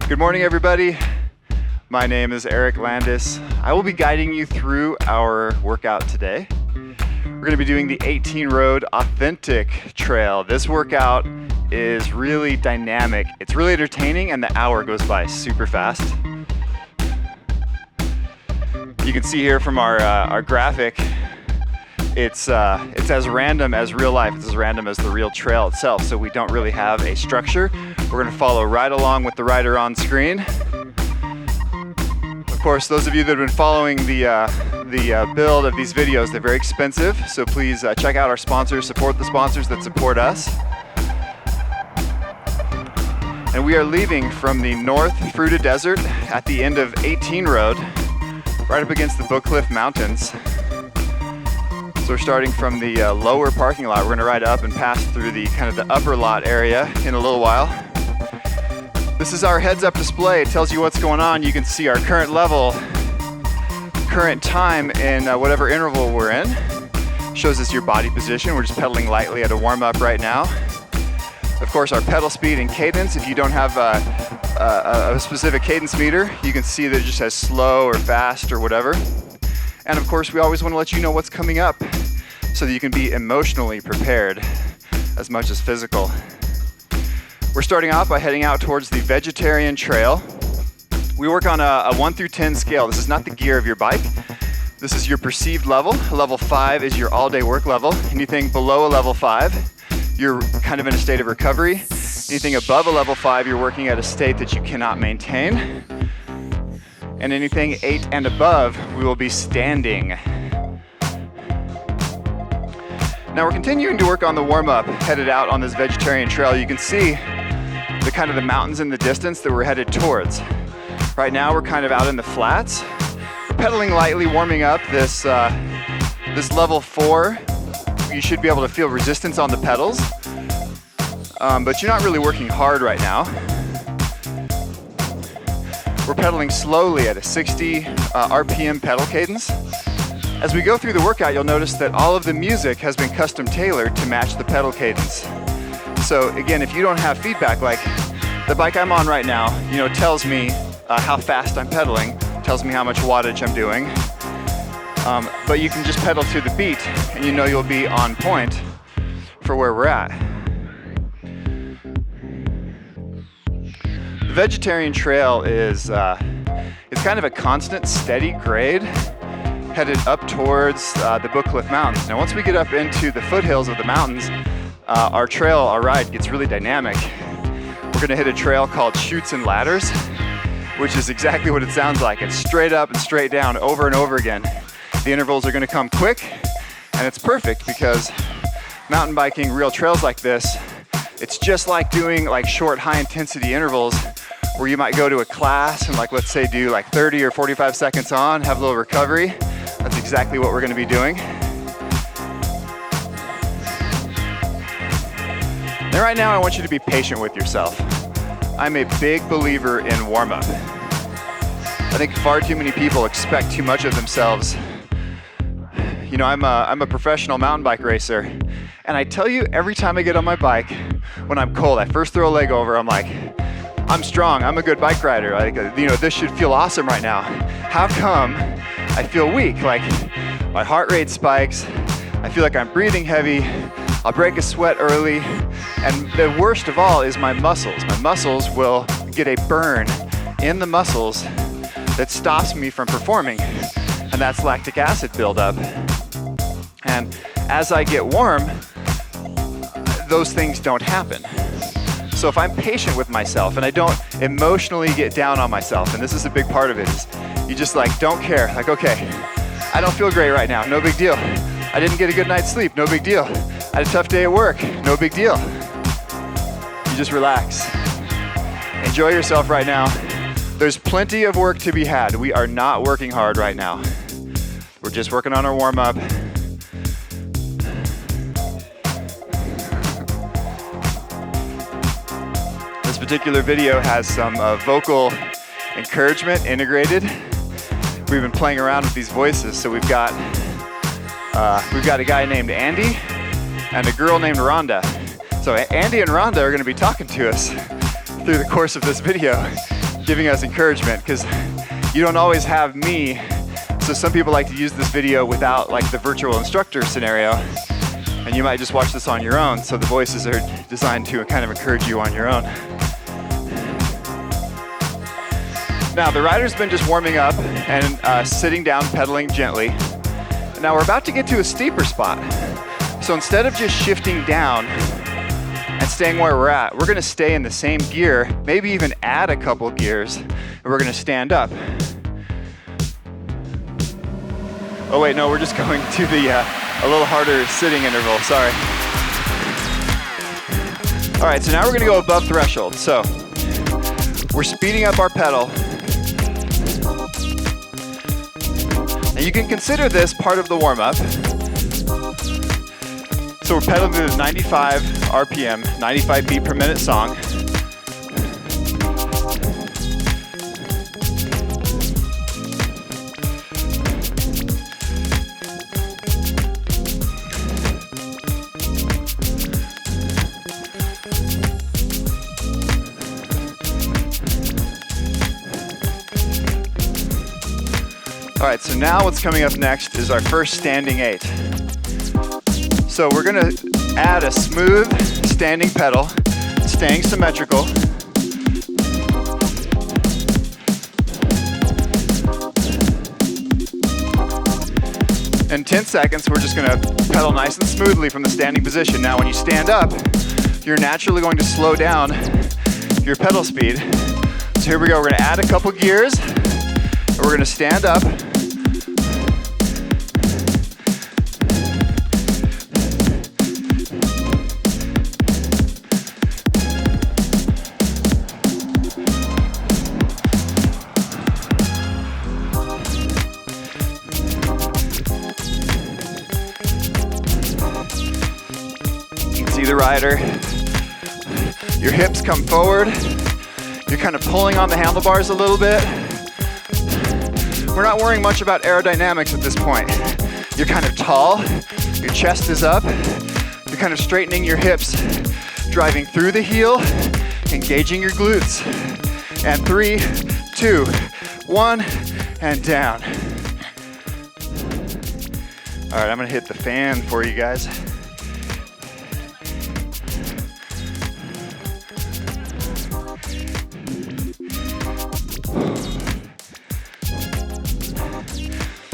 Good morning, everybody. My name is Eric Landis. I will be guiding you through our workout today. We're going to be doing the 18 Road Authentic Trail. This workout is really dynamic. It's really entertaining, and the hour goes by super fast. You can see here from our graphic, it's as random as real life. It's as random as the real trail itself. So we don't really have a structure. We're going to follow right along with the rider on screen. Of course, those of you that have been following the build of these videos, they're very expensive. So please check out our sponsors, support the sponsors that support us. And we are leaving from the North Fruita Desert at the end of 18 Road, right up against the Book Cliff Mountains. So we're starting from the lower parking lot. We're going to ride up and pass through the kind of the upper lot area in a little while. This is our heads-up display. It tells you what's going on. You can see our current level, current time in whatever interval we're in. Shows us your body position. We're just pedaling lightly at a warm-up right now. Of course, our pedal speed and cadence. If you don't have a specific cadence meter, you can see that it just says slow or fast or whatever. And of course, we always want to let you know what's coming up so that you can be emotionally prepared as much as physical. We're starting off by heading out towards the vegetarian trail. We work on a 1 through 10 scale. This is not the gear of your bike. This is your perceived level. Level 5 is your all-day work level. Anything below a level 5, you're kind of in a state of recovery. Anything above a level 5, you're working at a state that you cannot maintain. And anything 8 and above, we will be standing. Now we're continuing to work on the warm-up, headed out on this vegetarian trail. You can see the kind of the mountains in the distance that we're headed towards. Right now we're kind of out in the flats. We're pedaling lightly, warming up this level 4. You should be able to feel resistance on the pedals, but you're not really working hard right now. We're pedaling slowly at a 60 RPM pedal cadence. As we go through the workout, you'll notice that all of the music has been custom tailored to match the pedal cadence. So again, if you don't have feedback, like the bike I'm on right now, tells me how fast I'm pedaling, tells me how much wattage I'm doing. But you can just pedal to the beat and you'll be on point for where we're at. The vegetarian trail is it's kind of a constant, steady grade headed up towards the Book Cliff Mountains. Now, once we get up into the foothills of the mountains, our ride gets really dynamic. We're going to hit a trail called Chutes and Ladders, which is exactly what it sounds like. It's straight up and straight down over and over again. The intervals are going to come quick, and it's perfect because mountain biking real trails like this, it's just like doing short, high-intensity intervals where you might go to a class and let's say do 30 or 45 seconds on, have a little recovery. That's exactly what we're going to be doing. And right now I want you to be patient with yourself. I'm a big believer in warm-up. I think far too many people expect too much of themselves. I'm a professional mountain bike racer, and I tell you, every time I get on my bike, when I'm cold, I first throw a leg over, I'm like, I'm strong, I'm a good bike rider, this should feel awesome right now. How come I feel weak? My heart rate spikes, I feel like I'm breathing heavy, I'll break a sweat early, and the worst of all is my muscles. My muscles will get a burn in the muscles that stops me from performing, and that's lactic acid buildup. And as I get warm, those things don't happen. So if I'm patient with myself and I don't emotionally get down on myself, and this is a big part of it, is you just don't care. Okay, I don't feel great right now, no big deal. I didn't get a good night's sleep, no big deal. I had a tough day at work, no big deal. You just relax. Enjoy yourself right now. There's plenty of work to be had. We are not working hard right now. We're just working on our warm-up. This particular video has some vocal encouragement integrated. We've been playing around with these voices, so we've got a guy named Andy and a girl named Rhonda. So Andy and Rhonda are going to be talking to us through the course of this video. giving us encouragement, because you don't always have me. So some people like to use this video without like the virtual instructor scenario, and you might just watch this on your own. So the voices are designed to kind of encourage you on your own. Now the rider's been just warming up and sitting down, pedaling gently. Now we're about to get to a steeper spot. So instead of just shifting down and staying where we're at, we're gonna stay in the same gear, maybe even add a couple gears, and we're gonna stand up. Oh wait, no, we're just going to the a little harder sitting interval, sorry. All right, so now we're gonna go above threshold. So we're speeding up our pedal. And you can consider this part of the warm-up. So we're pedaling to the 95 RPM, 95 beat per minute song. All right, so now what's coming up next is our first standing 8. So we're gonna add a smooth standing pedal, staying symmetrical. In 10 seconds, we're just gonna pedal nice and smoothly from the standing position. Now, when you stand up, you're naturally going to slow down your pedal speed. So here we go, we're gonna add a couple gears, and we're gonna stand up. The rider, your hips come forward, you're kind of pulling on the handlebars a little bit. We're not worrying much about aerodynamics at this point. You're kind of tall, your chest is up, you're kind of straightening your hips, driving through the heel, engaging your glutes. And 3, 2, 1, and down. All right, I'm gonna hit the fan for you guys.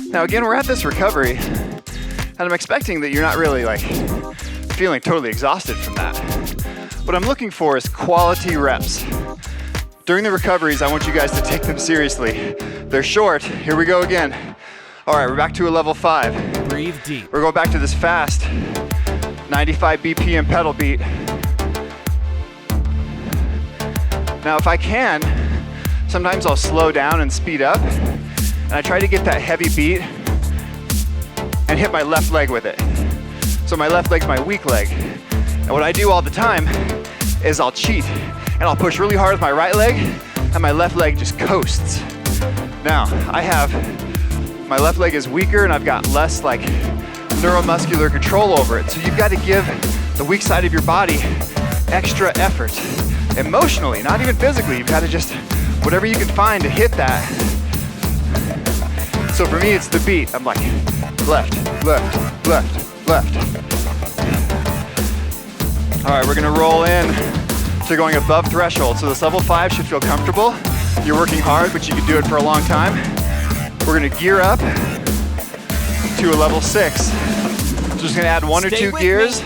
Now again, we're at this recovery, and I'm expecting that you're not really like feeling totally exhausted from that. What I'm looking for is quality reps. During the recoveries, I want you guys to take them seriously. They're short. Here we go again. All right, we're back to a level 5. Breathe deep. We're going back to this fast 95 BPM pedal beat. Now, if I can, sometimes I'll slow down and speed up. And I try to get that heavy beat and hit my left leg with it. So my left leg's my weak leg. And what I do all the time is I'll cheat and I'll push really hard with my right leg and my left leg just coasts. Now, my left leg is weaker and I've got less like neuromuscular control over it. So you've got to give the weak side of your body extra effort. Emotionally, not even physically. You've got to just, whatever you can find to hit that. So for me, it's the beat. I'm like, left, left, left, left. All right, we're gonna roll in to going above threshold. So this level 5 should feel comfortable. You're working hard, but you can do it for a long time. We're gonna gear up to a level 6. So just gonna add 1 or 2 gears.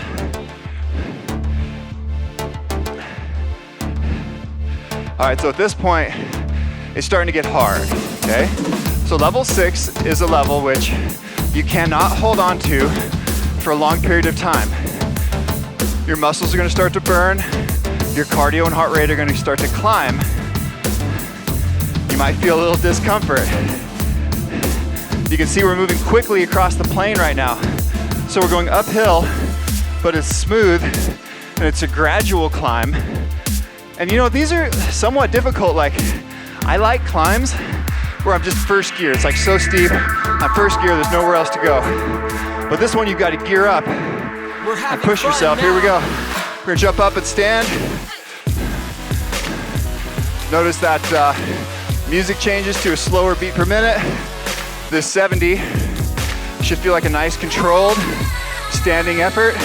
All right, so at this point, it's starting to get hard, okay? So level 6 is a level which you cannot hold on to for a long period of time. Your muscles are gonna start to burn, your cardio and heart rate are gonna start to climb. You might feel a little discomfort. You can see we're moving quickly across the plane right now. So we're going uphill, but it's smooth and it's a gradual climb. And you know, these are somewhat difficult. Like, I like climbs where I'm just first gear. It's like so steep. I'm first gear, there's nowhere else to go. But this one, you've got to gear up and push yourself. Here we go. We're gonna jump up and stand. Notice that music changes to a slower beat per minute. This 70 should feel like a nice controlled standing effort.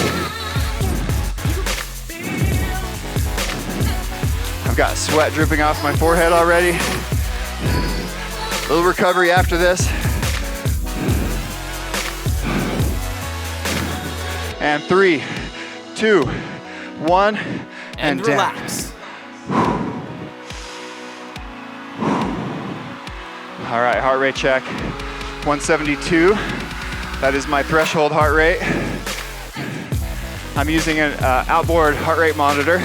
I've got sweat dripping off my forehead already. A little recovery after this. And 3, 2, 1, and down. Relax. All right, heart rate check. 172. That is my threshold heart rate. I'm using an outboard heart rate monitor,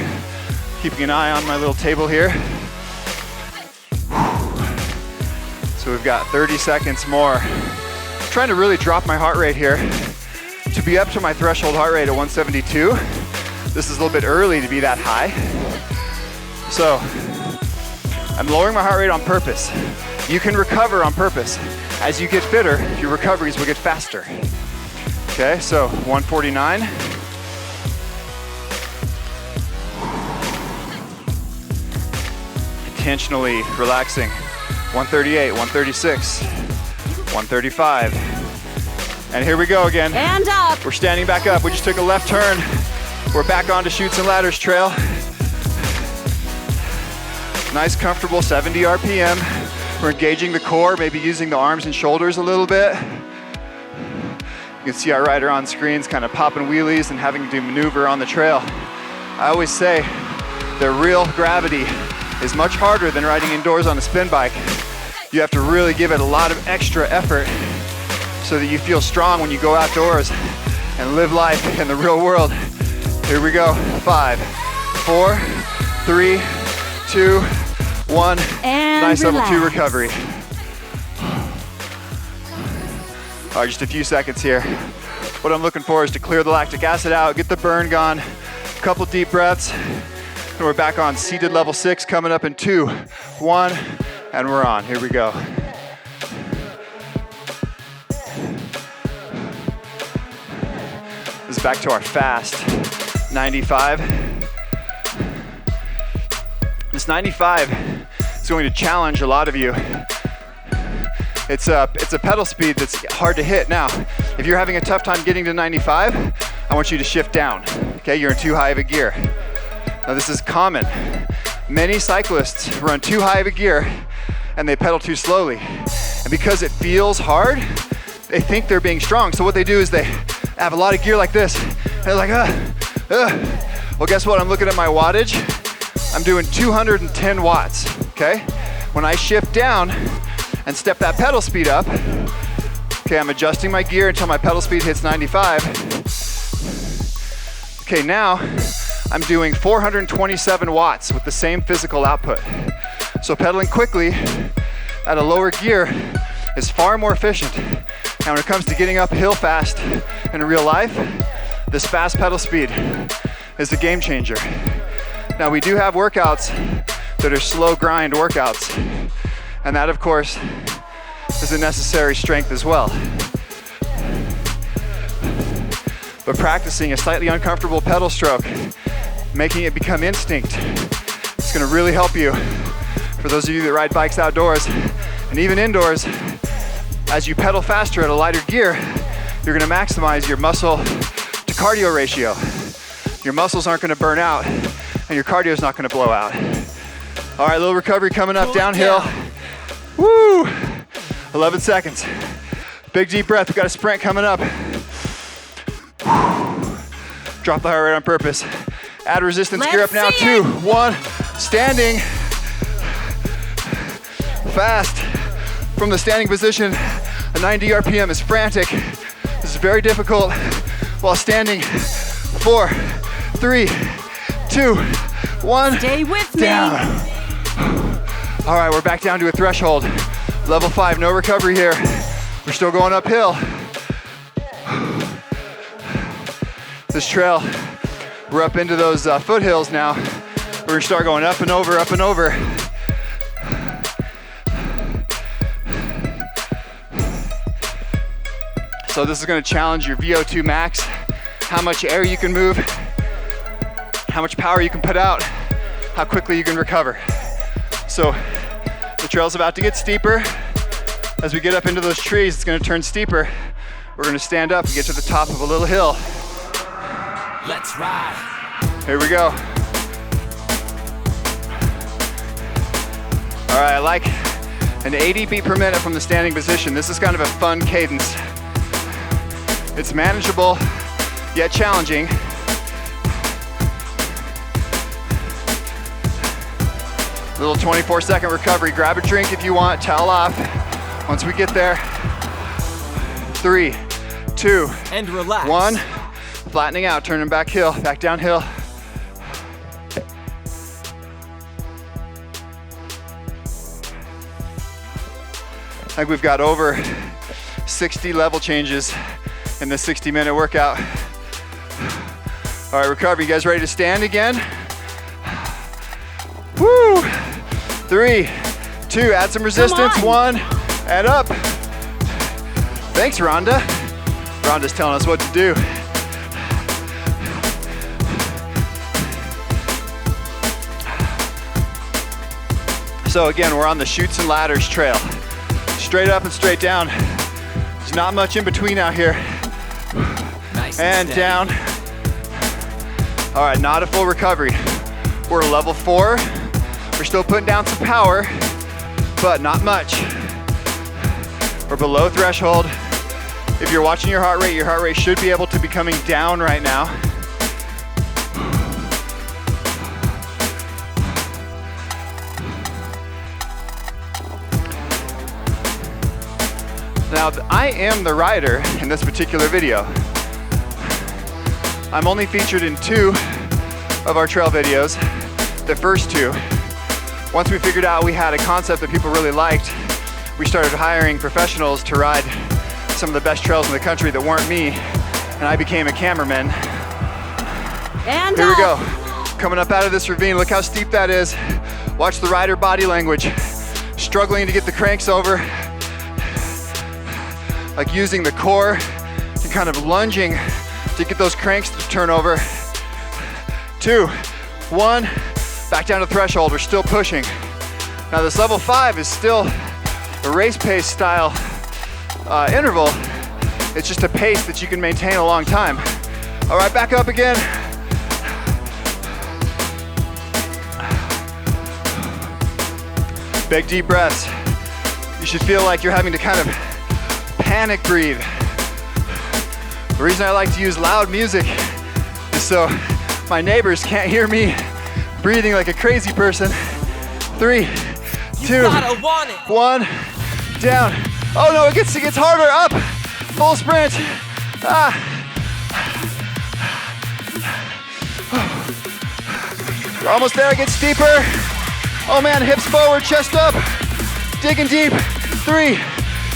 keeping an eye on my little table here. So we've got 30 seconds more. I'm trying to really drop my heart rate here to be up to my threshold heart rate at 172. This is a little bit early to be that high. So I'm lowering my heart rate on purpose. You can recover on purpose. As you get fitter, your recoveries will get faster. Okay, so 149. Intentionally relaxing. 138, 136, 135. And here we go again. And up. We're standing back up. We just took a left turn. We're back onto Chutes and Ladders trail. Nice, comfortable 70 RPM. We're engaging the core, maybe using the arms and shoulders a little bit. You can see our rider on screens kind of popping wheelies and having to maneuver on the trail. I always say the real gravity is much harder than riding indoors on a spin bike. You have to really give it a lot of extra effort so that you feel strong when you go outdoors and live life in the real world. Here we go. 5, 4, 3, 2, 1. And nice relax. level 2 recovery. All right, just a few seconds here. What I'm looking for is to clear the lactic acid out, get the burn gone, a couple deep breaths, and we're back on seated level 6 coming up in 2, 1, and we're on. Here we go. This is back to our fast 95. This 95 is going to challenge a lot of you. It's a pedal speed that's hard to hit. Now, if you're having a tough time getting to 95, I want you to shift down. Okay, you're in too high of a gear. Now this is common. Many cyclists run too high of a gear and they pedal too slowly. And because it feels hard, they think they're being strong. So what they do is they have a lot of gear like this. And they're like, Well, guess what? I'm looking at my wattage. I'm doing 210 watts, okay? When I shift down and step that pedal speed up, okay, I'm adjusting my gear until my pedal speed hits 95. Okay, now I'm doing 427 watts with the same physical output. So pedaling quickly at a lower gear is far more efficient. And when it comes to getting uphill fast in real life, this fast pedal speed is the game changer. Now we do have workouts that are slow grind workouts, and that of course is a necessary strength as well. But practicing a slightly uncomfortable pedal stroke, making it become instinct, it's gonna really help you. For those of you that ride bikes outdoors and even indoors, as you pedal faster at a lighter gear, you're gonna maximize your muscle to cardio ratio. Your muscles aren't gonna burn out and your cardio is not gonna blow out. All right, little recovery coming up downhill. Woo! 11 seconds. Big deep breath, we've got a sprint coming up. Drop the heart rate on purpose. Add resistance, gear up now, 2, 1, standing. Fast. From the standing position, a 90 RPM is frantic. This is very difficult while standing. 4, 3, 2, 1. Stay with down. me. All right, we're back down to a threshold. Level 5, no recovery here. We're still going uphill. This trail, we're up into those foothills now. We're gonna start going up and over, up and over. So this is gonna challenge your VO2 max, how much air you can move, how much power you can put out, how quickly you can recover. So the trail's about to get steeper. As we get up into those trees, it's gonna turn steeper. We're gonna stand up and get to the top of a little hill. Let's ride. Here we go. All right, I like an 80 beat per minute from the standing position. This is kind of a fun cadence. It's manageable, yet challenging. Little 24-second recovery. Grab a drink if you want, towel off. Once we get there, 3, 2, and relax. 1. Flattening out, turning back downhill. I think we've got over 60 level changes in the 60-minute workout. All right, recovery. You guys ready to stand again? Woo! 3, 2, add some resistance. 1, and up. Thanks, Rhonda. Rhonda's telling us what to do. So again, we're on the chutes and ladders trail. Straight up and straight down. There's not much in between out here. Nice and down. All right, not a full recovery. We're level 4. We're still putting down some power, but not much. We're below threshold. If you're watching your heart rate should be able to be coming down right now. Now, I am the rider in this particular video. I'm only featured in 2 of our trail videos, the first 2. Once we figured out we had a concept that people really liked, we started hiring professionals to ride some of the best trails in the country that weren't me, and I became a cameraman. And here we go. Coming up out of this ravine, look how steep that is. Watch the rider body language. Struggling to get the cranks over. Like using the core and kind of lunging to get those cranks to turn over. 2, 1, back down to threshold. We're still pushing. Now this level 5 is still a race pace style interval. It's just a pace that you can maintain a long time. All right, back up again. Big deep breaths. You should feel like you're having to kind of panic breathe. The reason I like to use loud music is so my neighbors can't hear me breathing like a crazy person. 3, 2, 1, down. Oh no, it gets harder, up. Full sprint. We're almost there, it gets steeper. Oh man, hips forward, chest up. Digging deep. 3,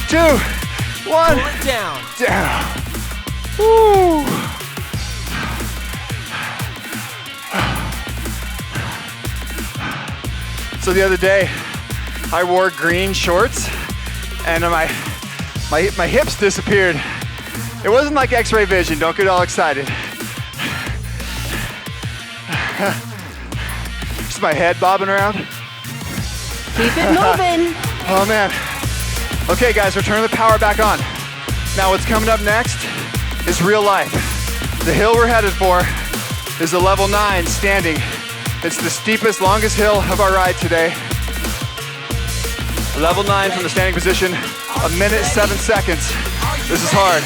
2, 1. Pull it down. Down. Woo. So the other day, I wore green shorts and my hips disappeared. It wasn't like X-ray vision, don't get all excited. Just my head bobbing around. Keep it moving. Oh man. Okay guys, we're turning the power back on. Now what's coming up next is real life. The hill we're headed for is a level 9 standing. It's the steepest, longest hill of our ride today. Level 9 from the standing position, 1 minute, 7 seconds. This is hard.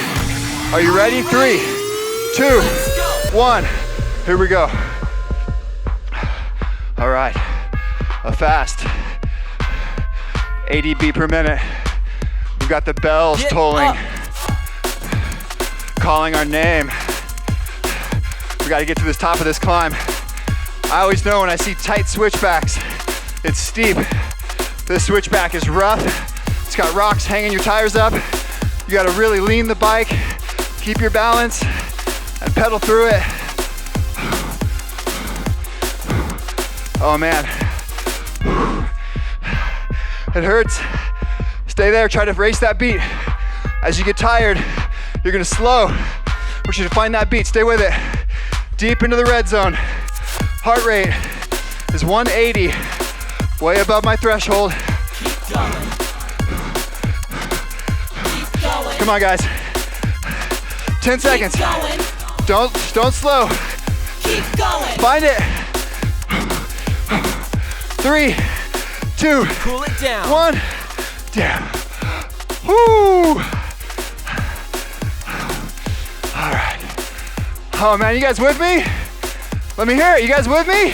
Are you ready? 3, 2, 1. Here we go. All right, a fast 80 beat per minute. We've got the bells tolling, calling our name. We gotta get to the top of this climb. I always know when I see tight switchbacks, it's steep. This switchback is rough. It's got rocks hanging your tires up. You gotta really lean the bike, keep your balance, and pedal through it. Oh man. It hurts. Stay there, try to race that beat. As you get tired, you're gonna slow. We should find that beat, stay with it. Deep into the red zone. Heart rate is 180. Way above my threshold. Keep going. Keep going. Come on, guys. 10 seconds. Keep going. Don't slow. Keep going. Find it. 3, 2, Cool it down. 1. Down. Woo! All right. Oh man, you guys with me? Let me hear it. You guys with me?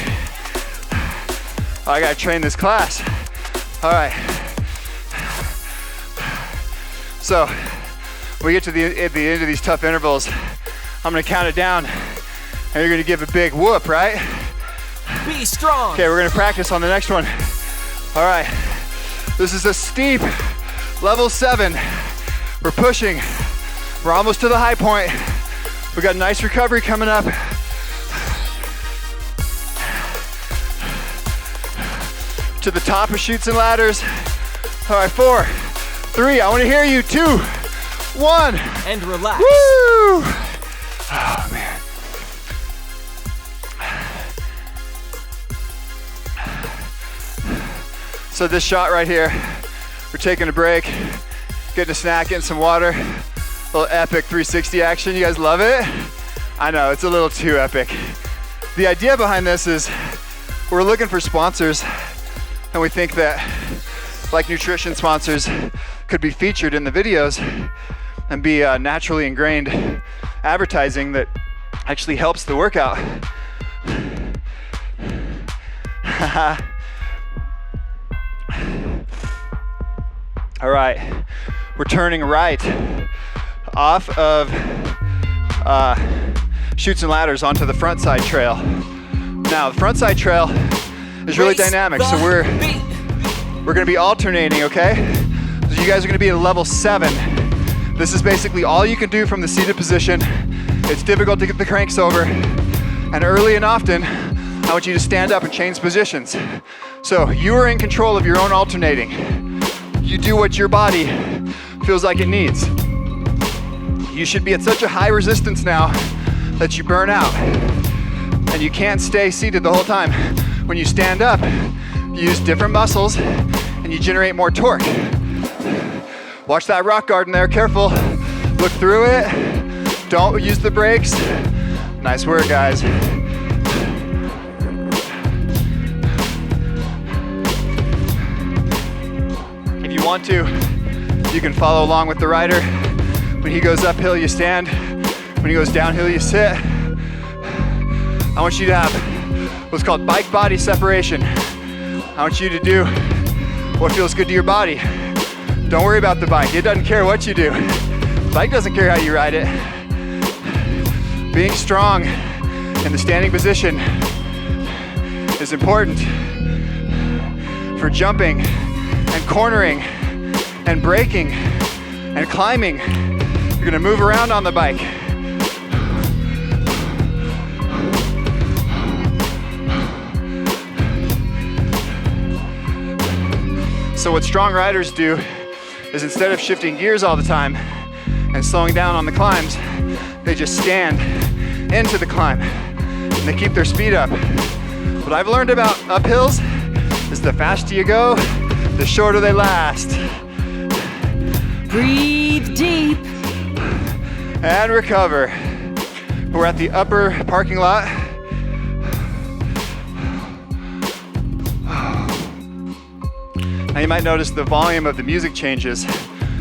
Oh, I gotta train this class. All right. So, when we get to the end of these tough intervals, I'm gonna count it down, and you're gonna give a big whoop, right? Be strong. Okay, we're gonna practice on the next one. All right. This is a steep level 7. We're pushing. We're almost to the high point. We got a nice recovery coming up. To the top of chutes and ladders. All right, 4, 3, I wanna hear you. 2, 1. And relax. Woo! Oh man. So this shot right here, we're taking a break, getting a snack, getting some water, a little epic 360 action. You guys love it? I know, it's a little too epic. The idea behind this is we're looking for sponsors, and we think that like nutrition sponsors could be featured in the videos and be naturally ingrained advertising that actually helps the workout. All right, we're turning right off of chutes and ladders onto the Frontside trail. Now, the Frontside trail is really dynamic, so we're gonna be alternating, okay? So you guys are gonna be at a level 7. This is basically all you can do from the seated position. It's difficult to get the cranks over, and early and often, I want you to stand up and change positions. So you are in control of your own alternating. You do what your body feels like it needs. You should be at such a high resistance now that you burn out, and you can't stay seated the whole time. When you stand up, you use different muscles and you generate more torque. Watch that rock garden there, careful. Look through it. Don't use the brakes. Nice work, guys. If you want to, you can follow along with the rider. When he goes uphill, you stand. When he goes downhill, you sit. I want you to have what's called bike body separation. I want you to do what feels good to your body. Don't worry about the bike. It doesn't care what you do. The bike doesn't care how you ride it. Being strong in the standing position is important for jumping and cornering and braking and climbing. You're gonna move around on the bike. So what strong riders do is instead of shifting gears all the time and slowing down on the climbs, they just stand into the climb and they keep their speed up. What I've learned about uphills is the faster you go, the shorter they last. Breathe deep. And recover. We're at the upper parking lot. Now you might notice the volume of the music changes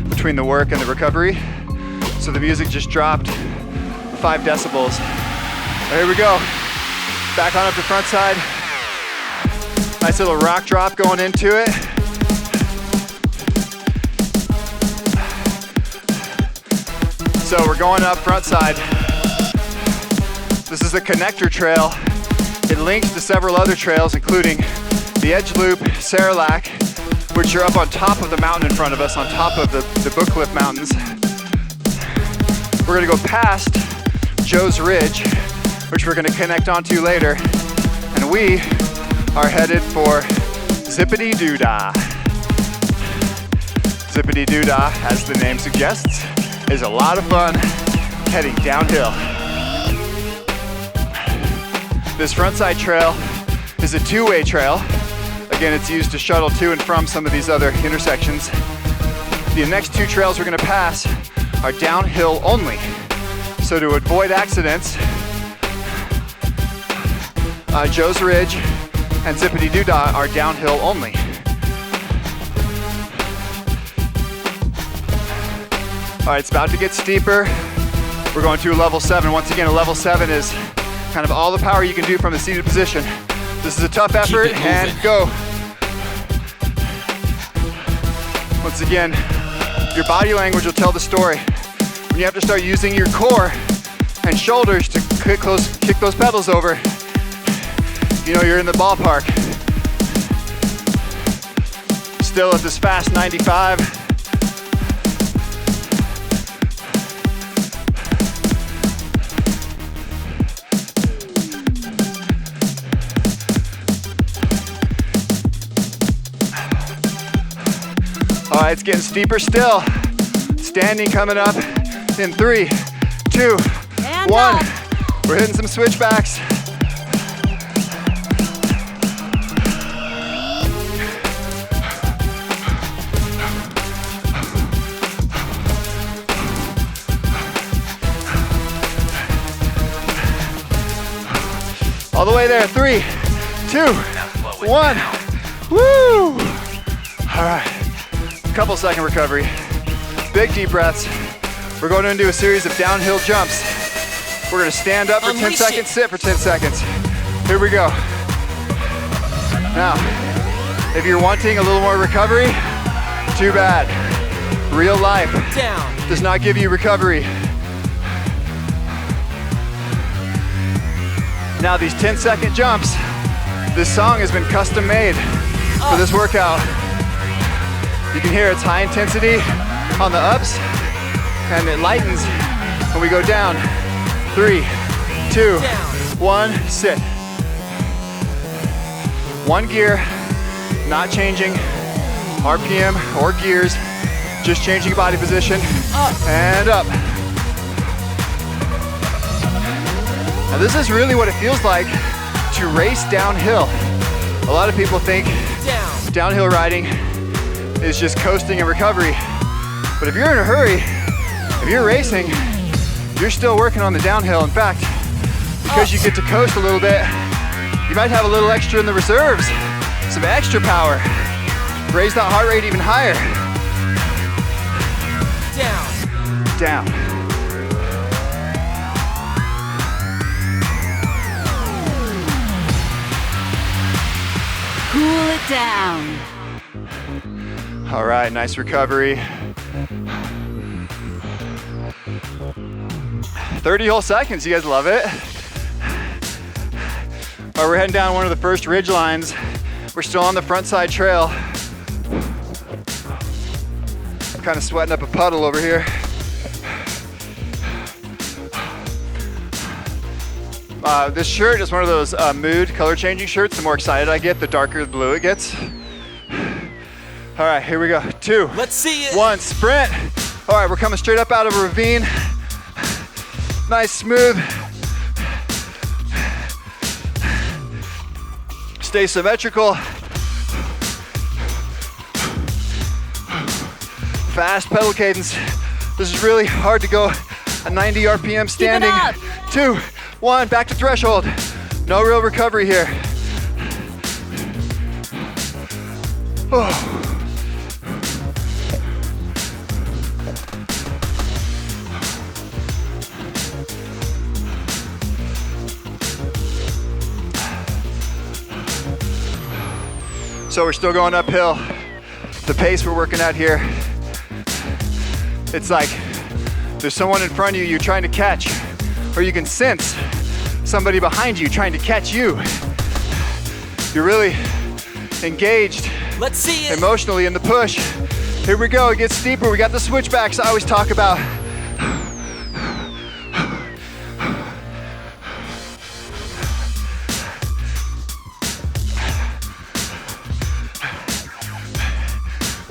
between the work and the recovery. So the music just dropped 5 decibels. Here we go. Back on up to Frontside. Nice little rock drop going into it. So we're going up Frontside. This is the connector trail. It links to several other trails, including the Edge Loop, Saralac, which are up on top of the mountain in front of us, on top of the Book Cliff Mountains. We're gonna go past Joe's Ridge, which we're gonna connect onto later. And we are headed for Zippity-doo-dah. Zippity-doo-dah, as the name suggests, is a lot of fun heading downhill. This Frontside trail is a 2-way trail. Again, it's used to shuttle to and from some of these other intersections. The next two trails we're gonna pass are downhill only. So to avoid accidents, Joe's Ridge and Zippity-doo-dah are downhill only. All right, it's about to get steeper. We're going to a level 7. Once again, a level 7 is kind of all the power you can do from a seated position. This is a tough effort, and go. Once again, your body language will tell the story. When you have to start using your core and shoulders to kick those pedals over, you know you're in the ballpark. Still at this fast 95. All right, it's getting steeper still. Standing coming up in 3, 2, And 1. up. We're hitting some switchbacks. All the way there, 3, 2, 1. Woo! All right, couple second recovery. Big deep breaths. We're going to do a series of downhill jumps. We're gonna stand up for 10 Unleash seconds, it. sit for 10 seconds. Here we go. Now, if you're wanting a little more recovery, too bad. Real life Down. does not give you recovery. Now these 10-second jumps, this song has been custom made for this workout. You can hear it's high intensity on the ups, and it lightens when we go down. 3, 2, 1, sit. One gear, not changing RPM or gears, just changing body position, and up. Now this is really what it feels like to race downhill. A lot of people think Down. downhill riding is just coasting and recovery. But if you're in a hurry, if you're racing, you're still working on the downhill. In fact, because you get to coast a little bit, you might have a little extra in the reserves, some extra power. Raise that heart rate even higher. Down. Down. Cool it down. All right, nice recovery. 30 whole seconds, you guys love it? All right, we're heading down one of the first ridge lines. We're still on the Frontside trail. I'm kind of sweating up a puddle over here. This shirt is one of those mood color changing shirts. The more excited I get, the darker the blue it gets. All right, here we go. 2, Let's see it. 1, sprint. All right, we're coming straight up out of a ravine. Nice, smooth. Stay symmetrical. Fast pedal cadence. This is really hard to go at 90 RPM standing. up. 2, 1, back to threshold. No real recovery here. Oh. So we're still going uphill. The pace we're working at here, it's like there's someone in front of you you're trying to catch, or you can sense somebody behind you trying to catch you. You're really engaged Let's see it. emotionally in the push. Here we go, it gets steeper. We got the switchbacks I always talk about.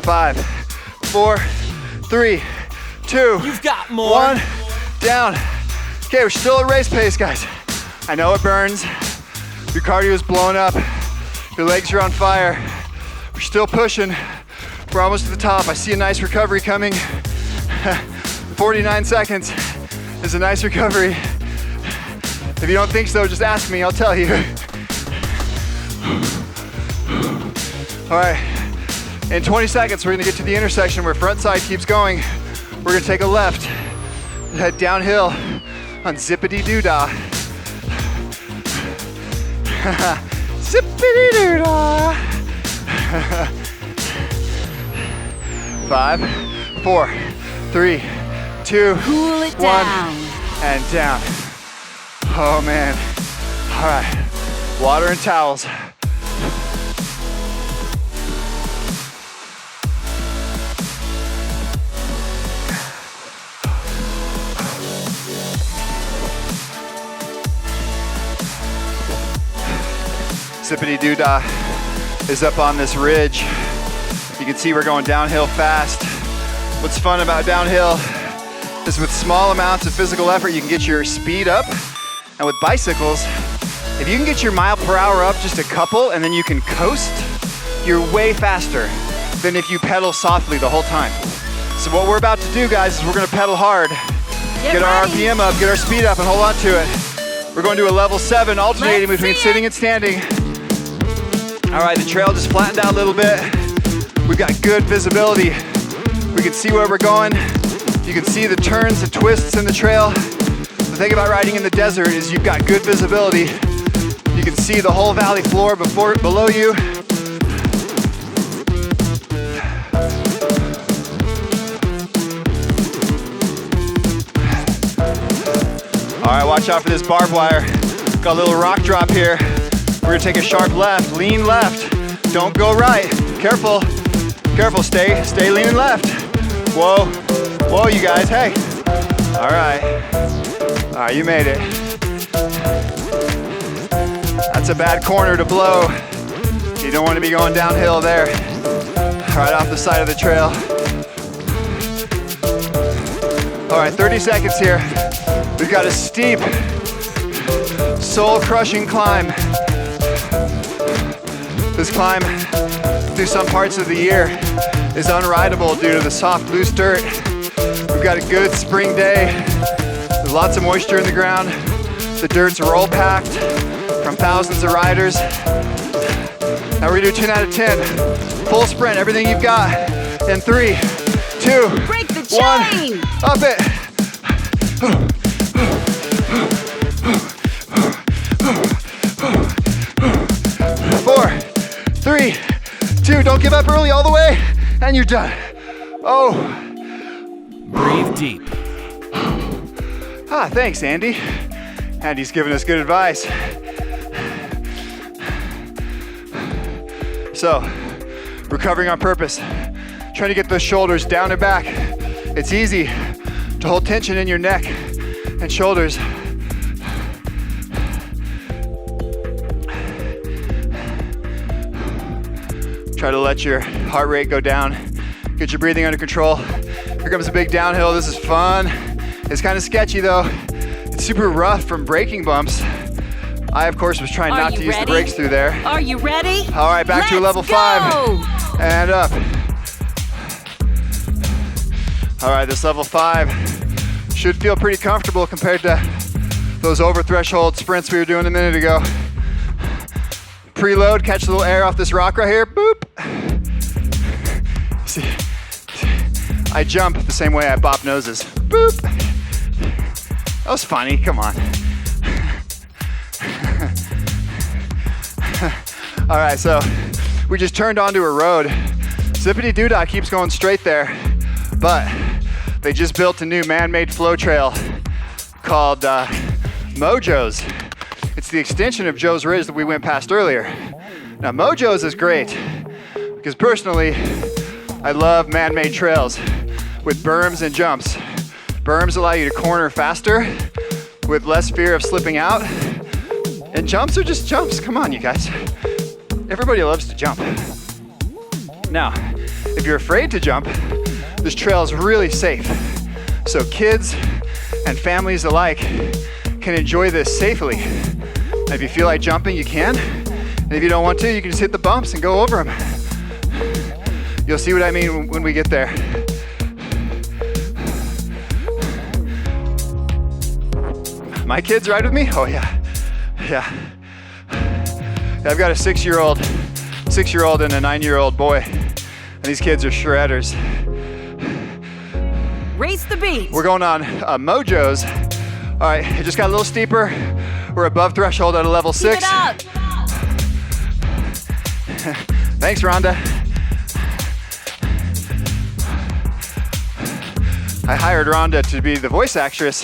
5, 4, 3, 2, You've got more. 1, down. Okay, we're still at race pace, guys. I know it burns. Your cardio is blown up. Your legs are on fire. We're still pushing. We're almost to the top. I see a nice recovery coming. 49 seconds is a nice recovery. If you don't think so, just ask me, I'll tell you. All right, in 20 seconds, we're gonna get to the intersection where Frontside keeps going. We're gonna take a left, head downhill on Zippity-doo-dah. Zippity-doo-dah. 5, 4, 3, 2, Cool it 1, down. and down. Oh man. All right, water and towels. Zippity-doo-dah is up on this ridge. You can see we're going downhill fast. What's fun about downhill is with small amounts of physical effort, you can get your speed up. And with bicycles, if you can get your mile per hour up just a couple and then you can coast, you're way faster than if you pedal softly the whole time. So what we're about to do, guys, is we're gonna pedal hard, get our ready. RPM up, get our speed up, and hold on to it. We're going to a level 7, alternating Let's between see sitting and standing. All right, the trail just flattened out a little bit. We've got good visibility. We can see where we're going. You can see the turns and twists in the trail. The thing about riding in the desert is you've got good visibility. You can see the whole valley floor below you. All right, watch out for this barbed wire. Got a little rock drop here. We're gonna take a sharp left, lean left. Don't go right. Careful, careful, stay leaning left. Whoa, whoa, you guys, hey. All right, you made it. That's a bad corner to blow. You don't want to be going downhill there. Right off the side of the trail. All right, 30 seconds here. We've got a steep, soul-crushing climb. This climb through some parts of the year is unrideable due to the soft, loose dirt. We've got a good spring day. There's lots of moisture in the ground. The dirt's roll-packed from thousands of riders. Now we're gonna do 10 out of 10. Full sprint, everything you've got. In 3, 2, Break the 1, chain. up it. 4, 3, 2, don't give up early, all the way, and you're done. Oh. Breathe deep. Thanks, Andy. Andy's giving us good advice. So, recovering on purpose. Trying to get those shoulders down and back. It's easy to hold tension in your neck and shoulders. Try to let your heart rate go down. Get your breathing under control. Here comes a big downhill. This is fun. It's kind of sketchy though. It's super rough from braking bumps. I, of course, was trying not to use the brakes through there. Are you ready? All right, back to a level 5. And up. All right, this level 5 should feel pretty comfortable compared to those over threshold sprints we were doing a minute ago. Preload, catch a little air off this rock right here. Boop. See, I jump the same way I bop noses. Boop. That was funny, come on. All right, so we just turned onto a road. Zippity-doo-dah keeps going straight there, but they just built a new man-made flow trail called Mojo's. It's the extension of Joe's Ridge that we went past earlier. Now, Mojo's is great because personally, I love man-made trails with berms and jumps. Berms allow you to corner faster with less fear of slipping out. And jumps are just jumps. Come on, you guys. Everybody loves to jump. Now, if you're afraid to jump, this trail is really safe. So kids and families alike can enjoy this safely. And if you feel like jumping, you can. And if you don't want to, you can just hit the bumps and go over them. You'll see what I mean when we get there. My kids ride with me? Oh yeah, yeah. I've got a 6-year-old and a 9-year-old boy, and these kids are shredders. Race the beat. We're going on Mojo's. All right, it just got a little steeper. We're above threshold at a level 6. Keep it up. Thanks, Rhonda. I hired Rhonda to be the voice actress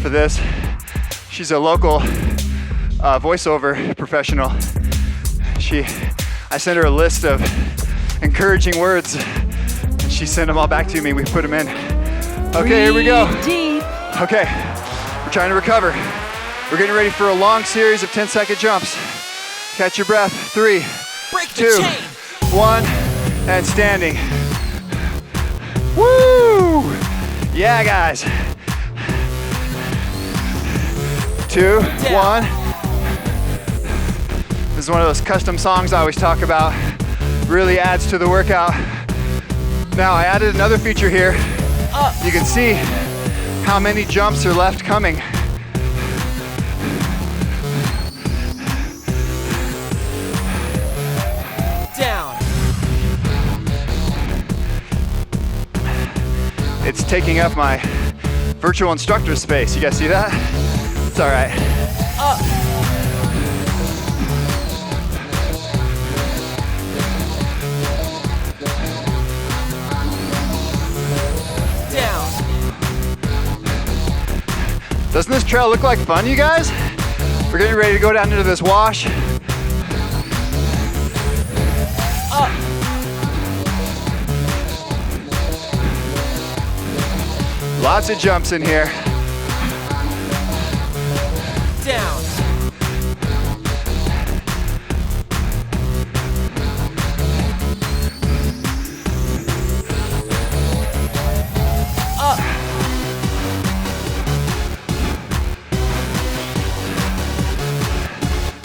for this. She's a local voiceover professional. I sent her a list of encouraging words, and she sent them all back to me. We put them in. Okay, here we go. Deep. Okay, we're trying to recover. We're getting ready for a long series of 10-second jumps. Catch your breath. 3, 2, 1, and standing. Woo! Yeah, guys. 2, 1. This is one of those custom songs I always talk about. Really adds to the workout. Now, I added another feature here. You can see how many jumps are left coming. Down. It's taking up my virtual instructor space. You guys see that? It's all right. Down. Doesn't this trail look like fun, you guys? We're getting ready to go down into this wash. Lots of jumps in here. Down.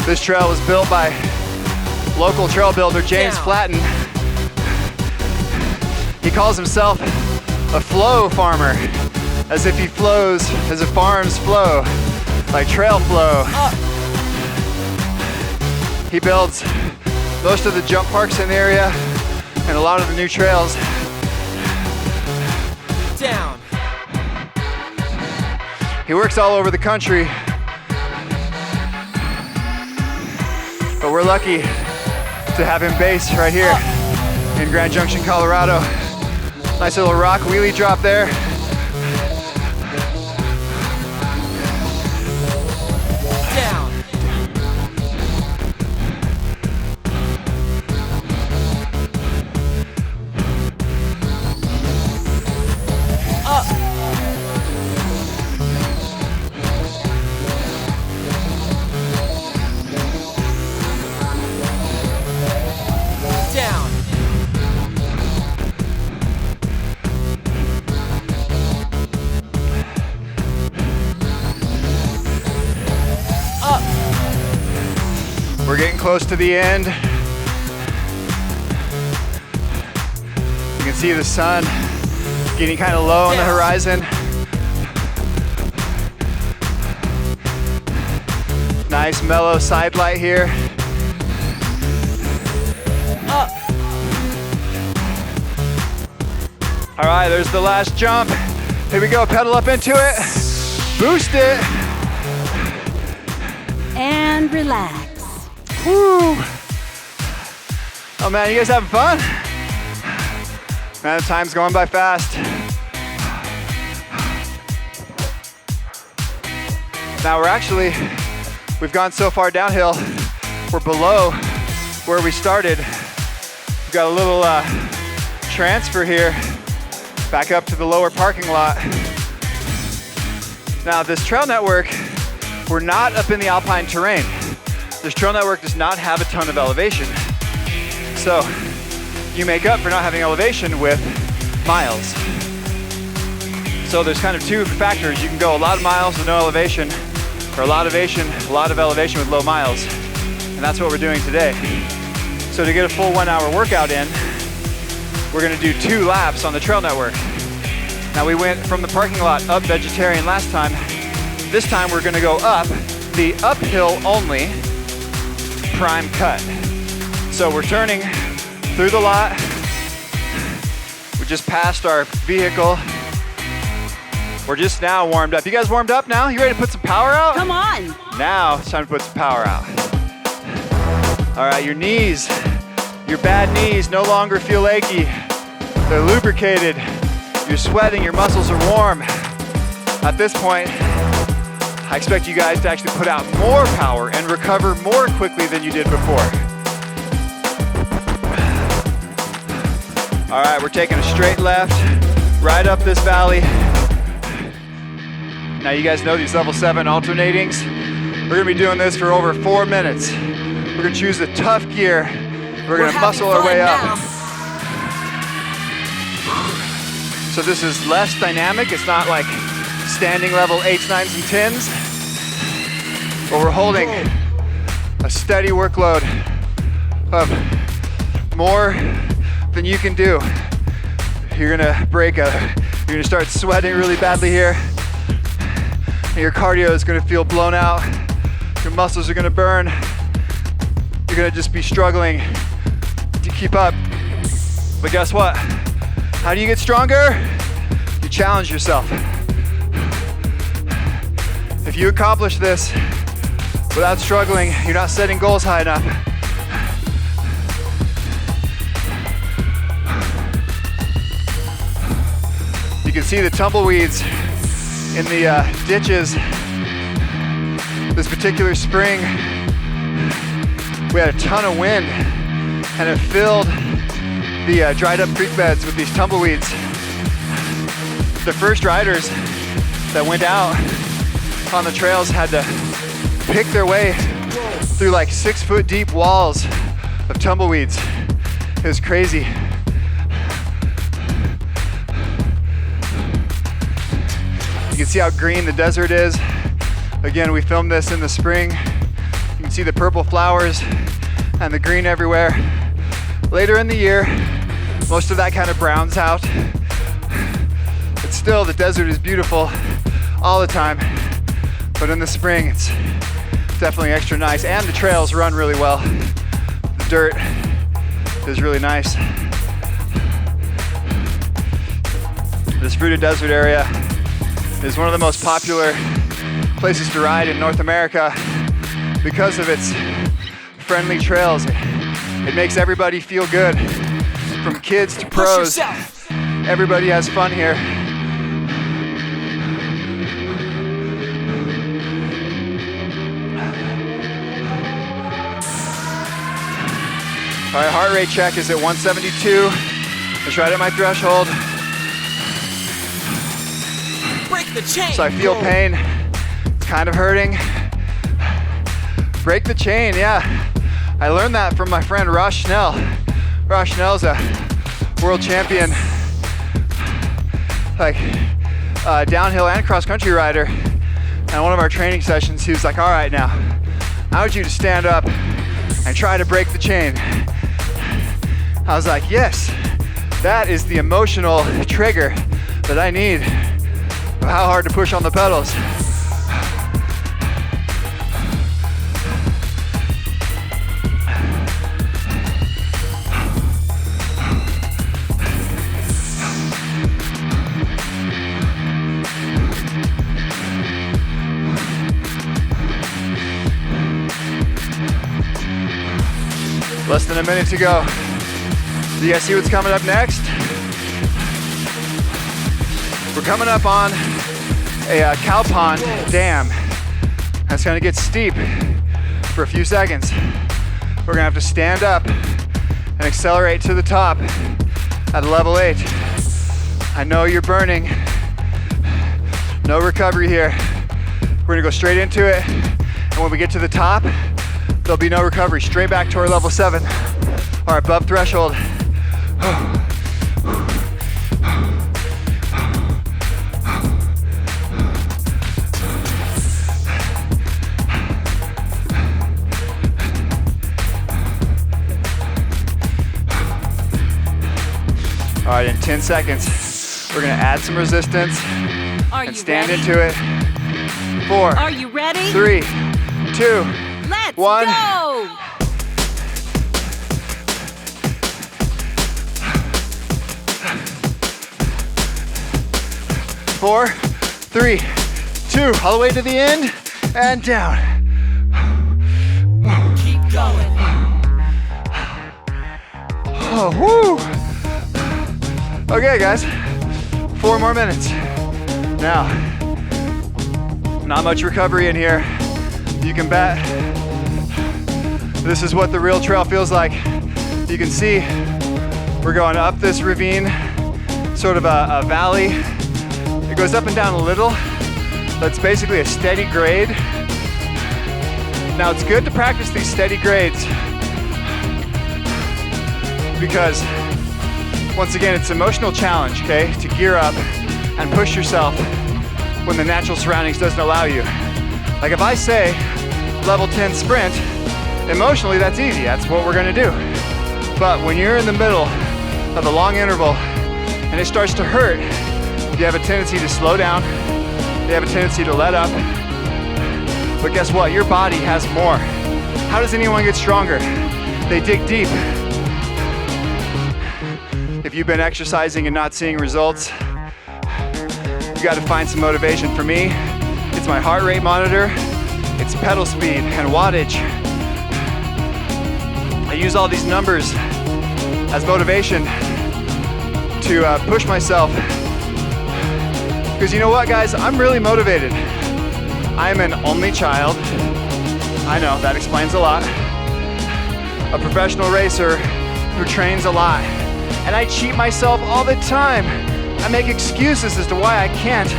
This trail was built by local trail builder James Down. Flatten. He calls himself a flow farmer, as if he flows, as if farms flow, like trail flow. He builds most of the jump parks in the area and a lot of the new trails. Down. He works all over the country, but we're lucky to have him based right here in Grand Junction, Colorado. Nice little rock wheelie drop there. Down. Down. We're getting close to the end. You can see the sun getting kind of low on the horizon. Nice mellow side light here. All right, there's the last jump. Here we go, pedal up into it. Boost it. And relax. Woo. Oh man, you guys having fun? Man, the time's going by fast. Now we've gone so far downhill, we're below where we started. We've got a little transfer here, back up to the lower parking lot. Now this trail network, we're not up in the alpine terrain. This trail network does not have a ton of elevation. So you make up for not having elevation with miles. So there's kind of two factors. You can go a lot of miles with no elevation, or a lot of elevation with low miles. And that's what we're doing today. So to get a full 1 hour workout in, we're gonna do 2 laps on the trail network. Now we went from the parking lot up vegetarian last time. This time we're gonna go up the uphill only prime cut. So we're turning through the lot. We just passed our vehicle. We're just now warmed up. You guys warmed up now? You ready to put some power out? Come on. Now it's time to put some power out. All right, your knees, your bad knees no longer feel achy. They're lubricated. You're sweating, your muscles are warm. At this point, I expect you guys to actually put out more power and recover more quickly than you did before. All right, we're taking a straight left, right up this valley. Now you guys know these level 7 alternatings. We're gonna be doing this for over 4 minutes. We're gonna choose the tough gear. We're gonna muscle our way up. So this is less dynamic. It's not like standing level 8s, 9s, and 10s. But we're holding a steady workload of more than you can do. You're gonna start sweating really badly here. And your cardio is gonna feel blown out. Your muscles are gonna burn. You're gonna just be struggling to keep up. But guess what? How do you get stronger? You challenge yourself. If you accomplish this without struggling, you're not setting goals high enough. You can see the tumbleweeds in the ditches. This particular spring, we had a ton of wind and it filled the dried up creek beds with these tumbleweeds. The first riders that went out on the trails had to pick their way through like 6-foot deep walls of tumbleweeds. It was crazy. You can see how green the desert is. Again, we filmed this in the spring. You can see the purple flowers and the green everywhere. Later in the year, most of that kind of browns out. But still, the desert is beautiful all the time. But in the spring, it's definitely extra nice. And the trails run really well. The dirt is really nice. This Fruita Desert area is one of the most popular places to ride in North America because of its friendly trails. It makes everybody feel good, from kids to pros. Everybody has fun here. All right, heart rate check is at 172. It's right at my threshold. Break the chain. So I feel pain. It's kind of hurting. Break the chain, yeah. I learned that from my friend Ross Schnell. Ross Schnell's a world champion, downhill and cross country rider. And one of our training sessions, he was like, all right now, I want you to stand up and try to break the chain. I was like, yes, that is the emotional trigger that I need of how hard to push on the pedals. Less than a minute to go. Do you guys see what's coming up next? We're coming up on a cow pond dam. That's gonna get steep for a few seconds. We're gonna have to stand up and accelerate to the top at level 8. I know you're burning. No recovery here. We're gonna go straight into it, and when we get to the top, there'll be no recovery. Straight back to our level 7, our above threshold. All right, in 10 seconds, we're gonna add some resistance and stand into it. 4, Are you ready? 3, 2, Let's 1. go! 4, 3, 2, all the way to the end and down. Keep going. Oh, woo! Okay, guys, 4 more minutes. Now, not much recovery in here. You can bet this is what the real trail feels like. You can see we're going up this ravine, sort of a valley. It goes up and down a little. That's basically a steady grade. Now it's good to practice these steady grades because once again, it's an emotional challenge, okay? To gear up and push yourself when the natural surroundings doesn't allow you. Like if I say level 10 sprint, emotionally that's easy, that's what we're gonna do. But when you're in the middle of a long interval and it starts to hurt, you have a tendency to slow down, you have a tendency to let up. But guess what? Your body has more. How does anyone get stronger? They dig deep. If you've been exercising and not seeing results, you got to find some motivation. For me, it's my heart rate monitor, it's pedal speed and wattage. I use all these numbers as motivation to push myself. Because you know what, guys? I'm really motivated. I'm an only child. I know, that explains a lot. A professional racer who trains a lot. And I cheat myself all the time. I make excuses as to why I can't,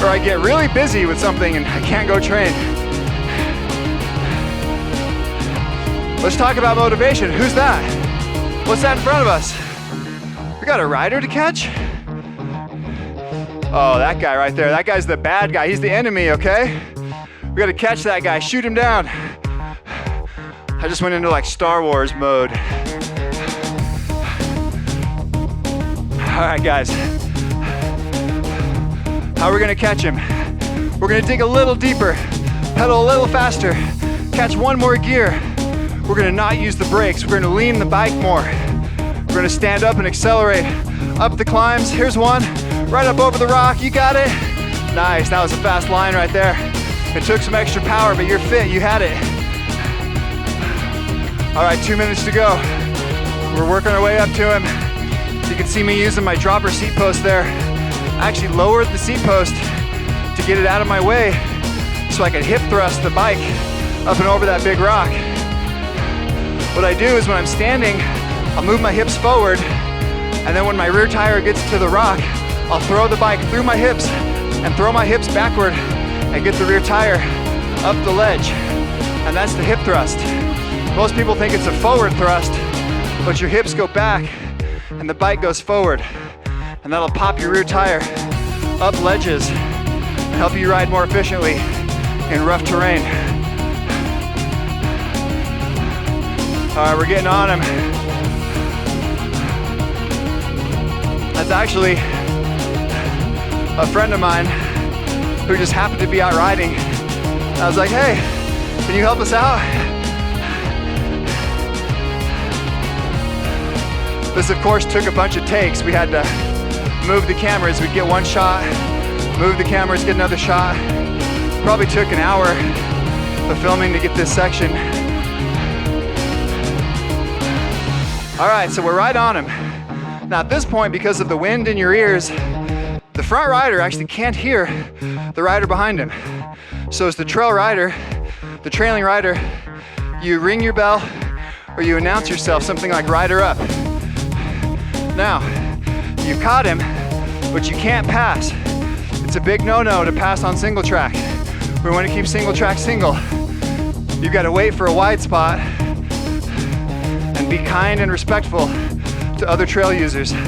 or I get really busy with something and I can't go train. Let's talk about motivation. Who's that? What's that in front of us? We got a rider to catch? Oh, that guy right there. That guy's the bad guy. He's the enemy, okay? We gotta catch that guy, shoot him down. I just went into like Star Wars mode. All right, guys. How are we gonna catch him? We're gonna dig a little deeper, pedal a little faster, catch one more gear. We're gonna not use the brakes. We're gonna lean the bike more. We're gonna stand up and accelerate up the climbs. Here's one, right up over the rock. You got it. Nice, that was a fast line right there. It took some extra power, but you're fit, you had it. All right, 2 minutes to go. We're working our way up to him. You can see me using my dropper seat post there. I actually lowered the seat post to get it out of my way so I could hip thrust the bike up and over that big rock. What I do is when I'm standing, I'll move my hips forward, and then when my rear tire gets to the rock, I'll throw the bike through my hips and throw my hips backward and get the rear tire up the ledge. And that's the hip thrust. Most people think it's a forward thrust, but your hips go back and the bike goes forward. And that'll pop your rear tire up ledges and help you ride more efficiently in rough terrain. All right, we're getting on him. That's actually a friend of mine who just happened to be out riding. I was like, hey, can you help us out? This, of course, took a bunch of takes. We had to move the cameras. We'd get one shot, move the cameras, get another shot. Probably took an hour of filming to get this section. All right, so we're right on him. Now at this point, because of the wind in your ears, the front rider actually can't hear the rider behind him. So as the trail rider, the trailing rider, you ring your bell or you announce yourself, something like rider up. Now, you caught him, but you can't pass. It's a big no-no to pass on single track. We want to keep single track single. You've got to wait for a wide spot and be kind and respectful to other trail users. All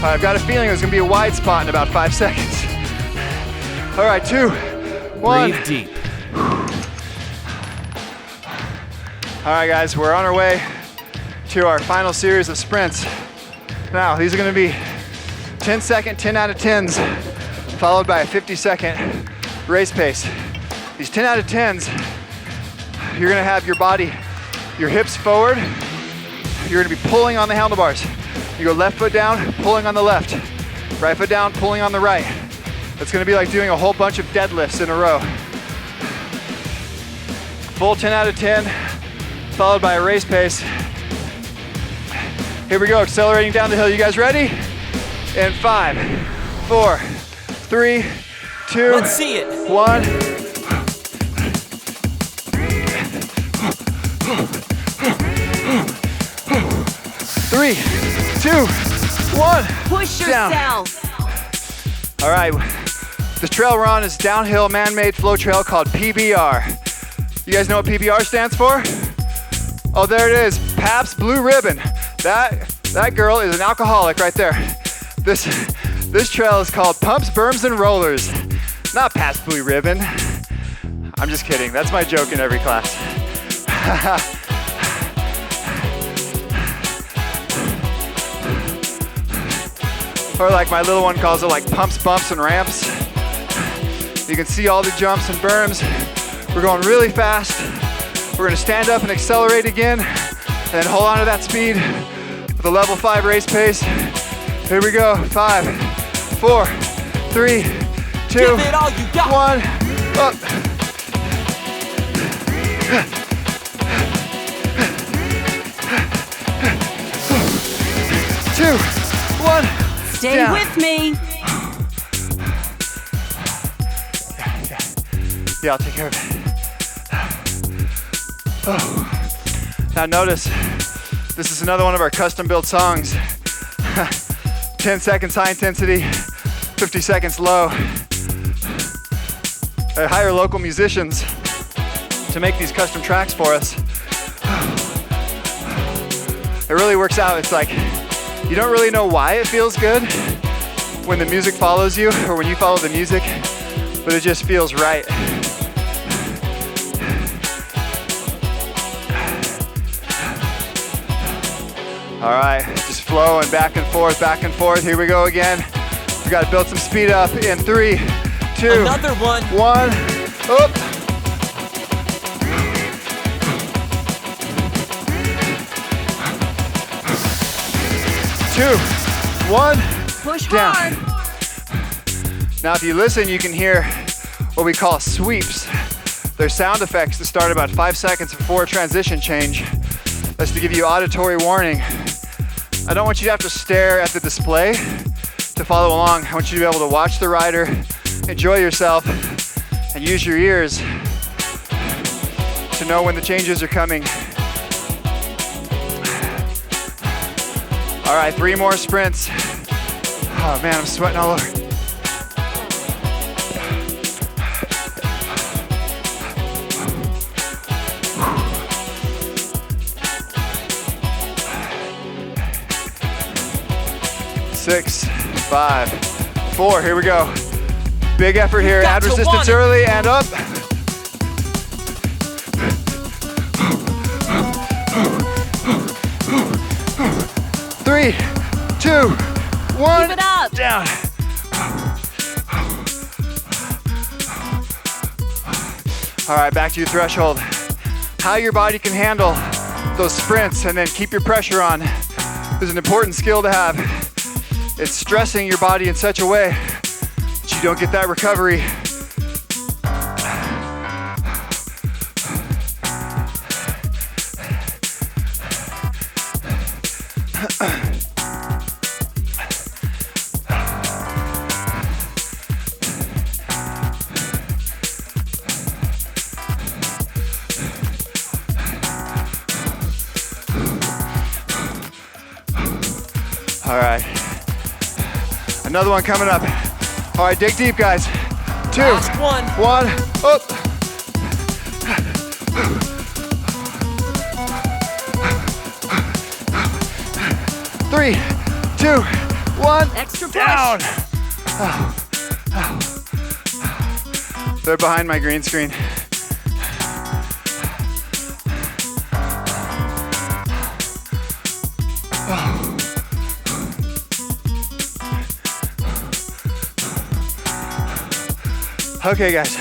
right, I've got a feeling there's gonna be a wide spot in about 5 seconds. All right, 2, 1. Breathe deep. All right, guys, we're on our way to our final series of sprints. Now, these are gonna be 10-second, 10 out of 10s, followed by a 50-second race pace. These 10 out of 10s, you're gonna have your body, your hips forward, you're gonna be pulling on the handlebars. You go left foot down, pulling on the left. Right foot down, pulling on the right. It's gonna be like doing a whole bunch of deadlifts in a row. Full 10 out of 10, followed by a race pace. Here we go, accelerating down the hill. You guys ready? In 5, 4, 3, 2, Let's see it. 1. Three, 2, 1. Push Down. yourself. All right, the trail we're on is downhill man-made flow trail called PBR. You guys know what PBR stands for? Oh, there it is, Pabst Blue Ribbon. That girl is an alcoholic right there. This trail is called Pumps, Berms, and Rollers, not Pabst Blue Ribbon. I'm just kidding, that's my joke in every class. Or like my little one calls it, like pumps, bumps, and ramps. You can see all the jumps and berms. We're going really fast. We're gonna stand up and accelerate again, and then hold on to that speed with a level 5 race pace. Here we go, 5, 4, 3, 2, Give it all you got. 1, up. 2, 1. Stay Down. with me. Yeah, I'll take care of it. Oh. Now notice, this is another one of our custom built songs. 10 seconds high intensity, 50 seconds low. I hire local musicians to make these custom tracks for us. It really works out. It's like, you don't really know why it feels good when the music follows you or when you follow the music, but it just feels right. All right, just flowing back and forth, back and forth. Here we go again. We got to build some speed up in 3, 2, Another one. 1, up. Two, 1, Push down. hard. Now if you listen, you can hear what we call sweeps. They're sound effects that start about 5 seconds before a transition change. That's to give you auditory warning. I don't want you to have to stare at the display to follow along. I want you to be able to watch the rider, enjoy yourself, and use your ears to know when the changes are coming. All right, 3 more sprints. Oh man, I'm sweating all over. Six, 5, 4, here we go. Big effort here, add resistance early and up. Three, 2, 1, Keep it up. down. All right, back to your threshold. How your body can handle those sprints and then keep your pressure on is an important skill to have. It's stressing your body in such a way that you don't get that recovery. All right. Another one coming up. All right, dig deep, guys. 2, Last one. 1, up. Three, 2, 1, Extra push. down. Oh. Oh. They're behind my green screen. Okay, guys.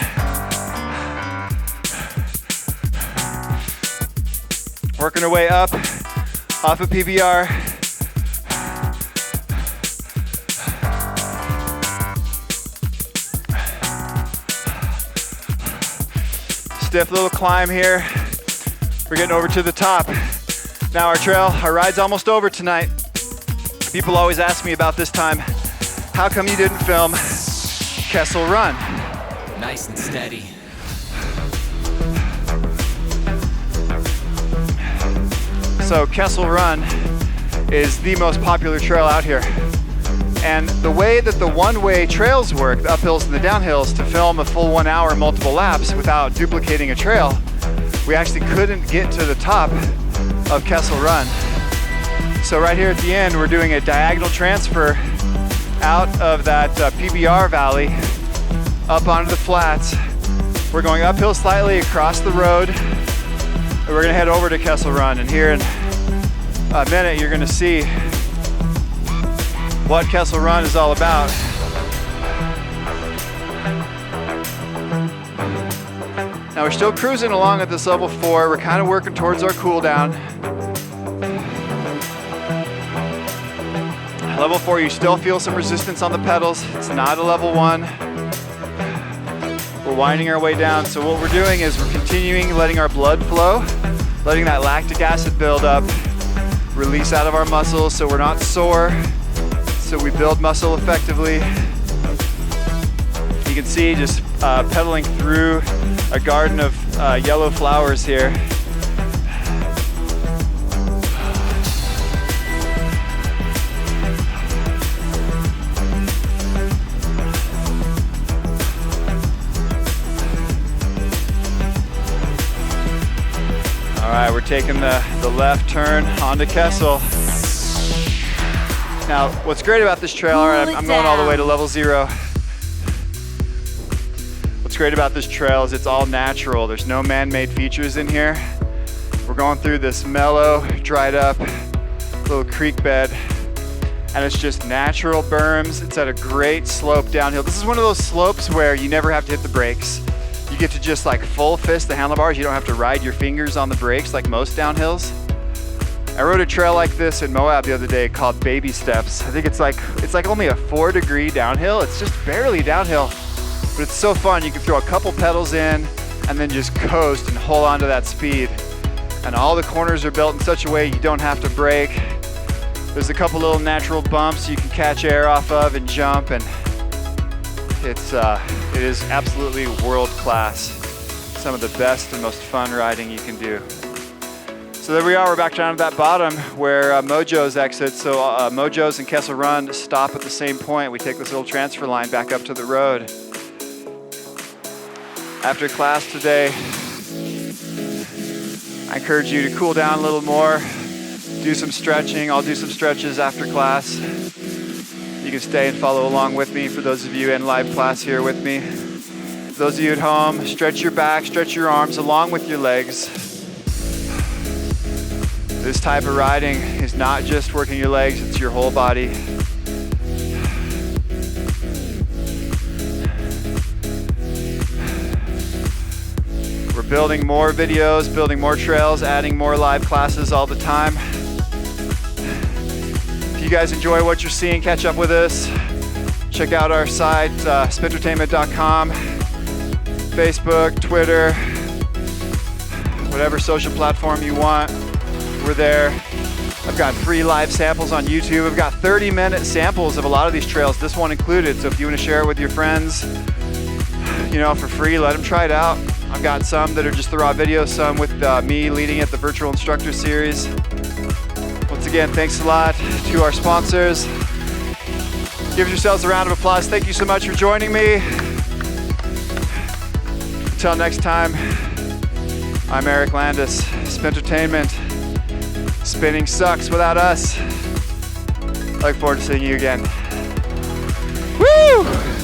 Working our way up off of PBR. Stiff little climb here. We're getting over to the top. Now our ride's almost over tonight. People always ask me about this time, how come you didn't film Kessel Run? Nice and steady. So Kessel Run is the most popular trail out here. And the way that the one-way trails work, the uphills and the downhills, to film a full 1 hour multiple laps without duplicating a trail, we actually couldn't get to the top of Kessel Run. So right here at the end, we're doing a diagonal transfer out of that PBR valley up onto the flats. We're going uphill slightly across the road, and we're gonna head over to Kessel Run. And here in a minute, you're gonna see what Kessel Run is all about. Now we're still cruising along at this level 4. We're kind of working towards our cool down. Level 4, you still feel some resistance on the pedals. It's not a level 1. We're winding our way down. So what we're doing is we're continuing letting our blood flow, letting that lactic acid build up, release out of our muscles so we're not sore, so we build muscle effectively. You can see just pedaling through a garden of yellow flowers here. All right, we're taking the left turn onto Kessel. Now, what's great about this trail, all right, I'm going all the way to level 0. What's great about this trail is it's all natural. There's no man-made features in here. We're going through this mellow, dried up little creek bed, and it's just natural berms. It's at a great slope downhill. This is one of those slopes where you never have to hit the brakes. You get to just like full fist the handlebars. You don't have to ride your fingers on the brakes like most downhills. I rode a trail like this in Moab the other day called Baby Steps. I think it's like only a 4-degree downhill. It's just barely downhill, but it's so fun. You can throw a couple pedals in and then just coast and hold on to that speed. And all the corners are built in such a way you don't have to brake. There's a couple little natural bumps you can catch air off of and jump, and it is absolutely world class. Some of the best and most fun riding you can do. So there we are, we're back down to that bottom where Mojo's exit. So Mojo's and Kessel Run stop at the same point. We take this little transfer line back up to the road. After class today, I encourage you to cool down a little more, do some stretching. I'll do some stretches after class. You can stay and follow along with me for those of you in live class here with me. For those of you at home, stretch your back, stretch your arms along with your legs. This type of riding is not just working your legs, it's your whole body. We're building more videos, building more trails, adding more live classes all the time. If you guys enjoy what you're seeing, catch up with us. Check out our site, spintertainment.com, Facebook, Twitter, whatever social platform you want. We're there. I've got free live samples on YouTube. I've got 30-minute samples of a lot of these trails, this one included. So if you want to share it with your friends, for free, let them try it out. I've got some that are just the raw videos, some with me leading it, the virtual instructor series. Once again, thanks a lot to our sponsors. Give yourselves a round of applause. Thank you so much for joining me. Until next time, I'm Eric Landis, Spintertainment. Spinning sucks without us. I look forward to seeing you again. Woo!